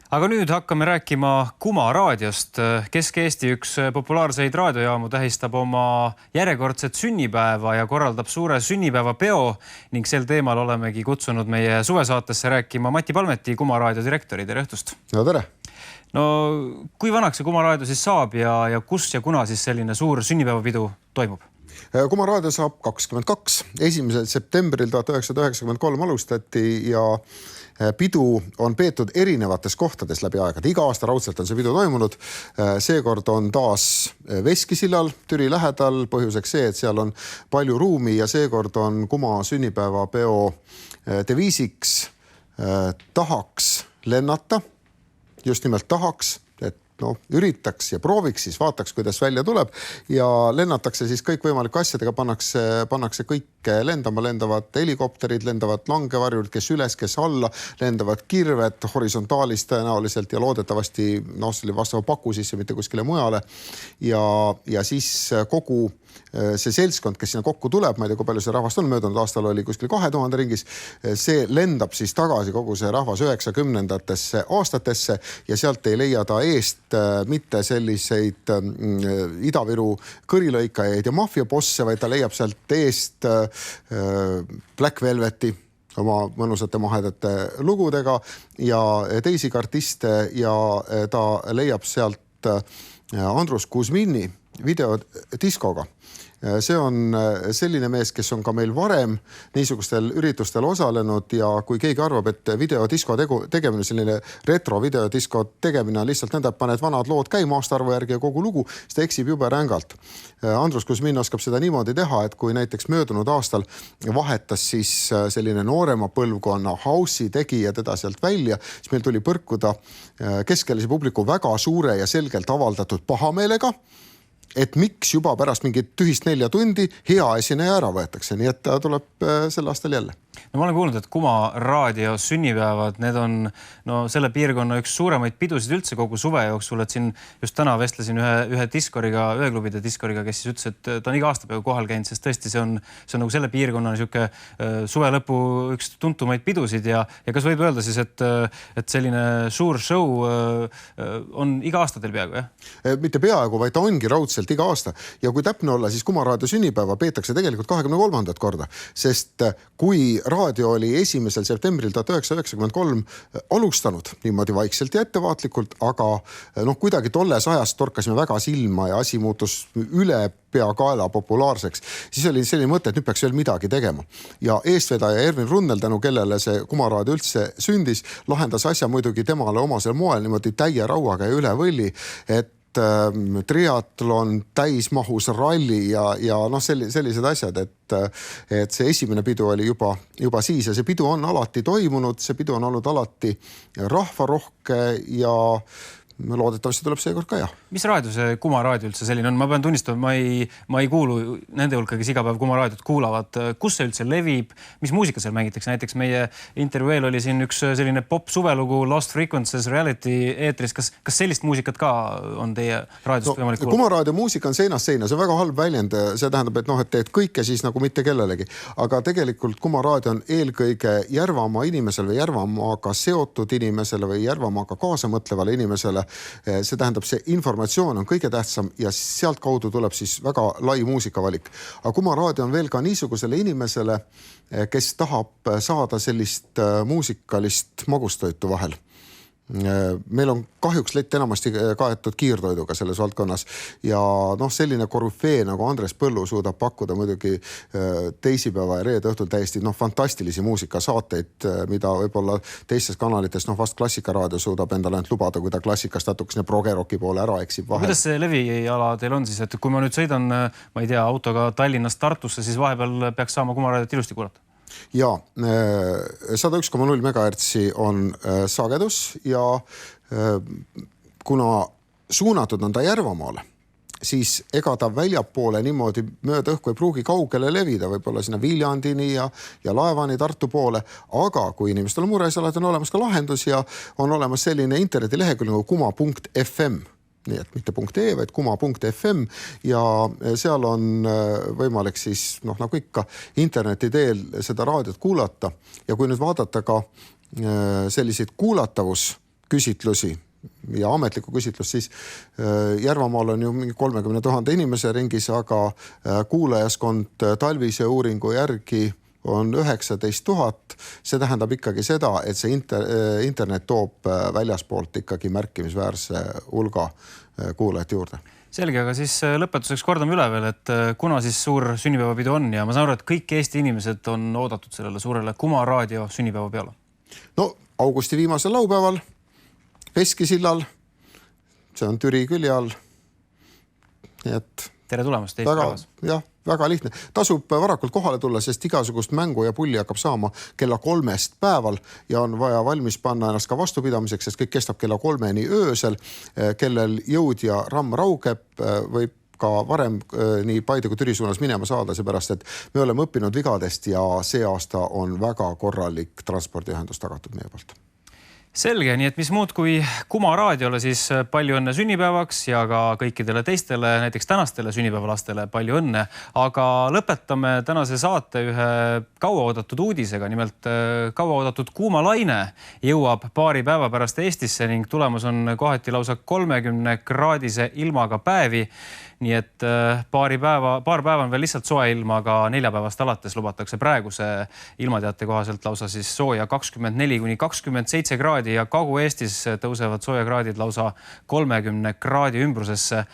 Aga nüüd hakkame rääkima Kuma raadiost. Kesk-Eesti üks populaarseid raadiojaamu tähistab oma järjekordset sünnipäeva ja korraldab suure sünnipäevapeo ning sel teemal olemegi kutsunud meie suvesaatesse rääkima Mati Palmeti, Kuma raadio direktori. Tere õhtust! No tere! No, kui vanaks see Kuma raadio siis saab ja kus ja kuna siis selline suur sünnipäevapidu toimub? Kuma raadio saab 22. 1. septembril 1993 alustati ja pidu on peetud erinevates kohtades läbi aegade. Iga aasta raudselt on see pidu toimunud. Seekord on taas Veskisillal, Türi lähedal, põhjuseks see, et seal on palju ruumi ja seekord on Kuma sünnipäevapeo deviisiks tahaks lennata, just nimelt tahaks, et üritaks ja prooviks, siis vaataks, kuidas välja tuleb ja lennatakse siis kõikvõimalike asjadega, pannakse kõik lendama, lendavad helikopterid, lendavad langevarjud, kes üles, kes alla, lendavad kirved horisontaalis tõenäoliselt ja loodetavasti vastava paku sisse, mitte kuskile mujale ja siis kogu see seltskond, kes sinna kokku tuleb, ma ei tea, kui palju see rahvast on, möödunud aastal oli kuskil 2000 ringis, see lendab siis tagasi kogu see rahvas 90-ndatesse aastatesse ja sealt ei leia ta eest mitte selliseid Ida-Viru kõrilõikajaid ja maffiabosse, vaid ta leiab sealt eest Black Velveti oma mõnusate mahedate lugudega ja teisi artiste ja ta leiab sealt Andrus Kuzmini videodiskoga. See on selline mees, kes on ka meil varem niisugustel üritustel osalenud ja kui keegi arvab, et videodisko tegemine, selline retro videodisko tegemine on lihtsalt nõnda, et paned vanad lood käima aastaarvu järgi ja kogu lugu, siis ta eksib jube rängalt. Andrus Kuzmin oskab seda niimoodi teha, et kui näiteks möödunud aastal vahetas siis selline noorema põlvkonna house'i tegija teda sealt välja, siis meil tuli põrkuda keskelise publiku väga suure ja selgelt avaldatud pahameelega, et miks juba pärast mingit tühist 4 tundi hea esineja ära võetakse, nii et ta tuleb sel aastal jälle. No, ma olen kuulnud, et Kuma raadio sünnipäevad, need on selle piirkonna üks suuremaid pidusid üldse kogu suve jooksul, et siin just täna vestlesin ühe diskoriga, üheklubide diskoriga, kes siis ütles, et ta on iga aasta peaaegu kohal käinud, sest tõesti see on nagu selle piirkonna niisugune suve lõpu üks tuntumaid pidusid ja kas võib öelda siis, et selline suur show on iga aasta teil peaaegu, jah? Mitte peaaegu, vaid ta ongi raudselt iga aasta ja kui täpne olla, siis Kuma raadio sünnipäeva peetakse tegelikult 23. korda, sest kui raadio oli 1. septembril 1993 alustanud niimoodi vaikselt ja ettevaatlikult, aga kuidagi tolles ajast torkasime väga silma ja asi muutus üle peakaela populaarseks, siis oli selline mõte, et nüüd peaks veel midagi tegema. Ja eestvedaja Ervin Runnel, tänu kellele see Kuma raadio üldse sündis, lahendas asja muidugi temale omasel moel niimoodi täie rauaga ja üle võlli, et triatlon, täismahus ralli ja sellised asjad, et see esimene pidu oli juba siis ja see pidu on alati toimunud, see pidu on olnud alati rahvarohke ja loodetavasti tuleb seekord ka, jah. Mis raadio see Kuma raadio üldse selline on? Ma pean tunnistama, ma ei kuulu nende hulka, kes iga päev Kuma raadiot kuulavad. Kus see üldse levib? Mis muusika seal mängitakse? Näiteks meie intervjueel oli siin üks selline pop suvelugu Lost Frequencies Reality eetris. Kas sellist muusikat ka on teie raadiost võimalik kuulata? Kuma raadio muusika on seinast seina. See on väga halb väljend. See tähendab, et teed kõike siis nagu mitte kellelegi. Aga tegelikult Kuma raadio on eelkõige Järvamaa inimesele või Järvamaaga seotud inimesele või Järvamaaga kaasamõtlevale inimesele. See tähendab, see informatsioon on kõige tähtsam ja sealt kaudu tuleb siis väga lai muusikavalik. Aga Kuma raadio on veel ka niisugusele inimesele, kes tahab saada sellist muusikalist magustoitu vahel. Meil on kahjuks lett enamasti kaetud kiirtoiduga selles valdkonnas ja selline korüfee nagu Andres Põllu suudab pakkuda muidugi teisipäeva ja reede õhtul täiesti fantastilisi muusikasaateid, mida võib-olla teistes kanalites vast klassikaraadio suudab endale lubada, kui ta klassikast natukene progeroki poole ära eksib vahel. Kuidas see leviala teil on siis, et kui ma nüüd sõidan, ma ei tea, autoga Tallinnast Tartusse, siis vahepeal peaks saama Kuma raadiot ilusti kuulata? Ja 101,0 MHz on sagedus ja kuna suunatud on ta Järvamaale, siis ega ta väljapoole niimoodi mööda õhku ei pruugi kaugele levida, võib-olla sinna Viljandini ja Laevani Tartu poole, aga kui inimestel on mure, siis alati on olemas ka lahendus ja on olemas selline internetilehekülg nagu kuma.fm. nii et mitte .ee, vaid kuma.fm ja seal on võimalik siis, nagu ikka, interneti teel seda raadiot kuulata ja kui nüüd vaadata ka selliseid kuulatavus küsitlusi ja ametlikku küsitlust, siis Järvamaal on ju mingi 30 000 inimese ringis, aga kuulajaskond talvise uuringu järgi on 19 000. See tähendab ikkagi seda, et see internet toob väljaspoolt ikkagi märkimisväärse hulga kuulajat juurde. Selge, aga siis lõpetuseks kordame üle veel, et kuna siis suur sünnipäevapidu on ja ma saan aru, et kõik Eesti inimesed on oodatud sellele suurele Kuma raadio sünnipäeva peale. No augusti viimasel laupäeval Veskisillal, see on Türi külje all. Tere tulemast Eesti päevas. Jah, väga lihtne. Tasub varakult kohale tulla, sest igasugust mängu ja pulli hakkab saama kella 3 päeval ja on vaja valmis panna ennast ka vastupidamiseks, sest kõik kestab kella 3 öösel, kellel jõud ja ramm raugeb, võib ka varem nii Paide kui Türi suunas minema saada, seepärast, et me oleme õppinud vigadest ja see aasta on väga korralik transpordiühendus tagatud meie poolt. Selge, nii et mis muud kui Kuma raadiole, siis palju õnne sünnipäevaks ja ka kõikidele teistele, näiteks tänastele sünnipäevalastele palju õnne. Aga lõpetame tänase saate ühe kauaoodatud uudisega. Nimelt kauaoodatud kuumalaine jõuab paari päeva pärast Eestisse ning tulemus on kohati lausa 30-kraadise ilmaga päevi. Nii et paar päeva on veel lihtsalt soe ilma, aga neljapäevast alates lubatakse praeguse ilmateate kohaselt lausa siis sooja 24–27 kraadi ja Kagu-Eestis tõusevad soojakraadid lausa 30 kraadi ümbrusesse.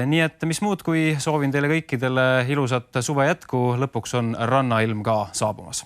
Nii et mis muud kui soovin teile kõikidele ilusat suve jätku, lõpuks on rannailm ka saabumas.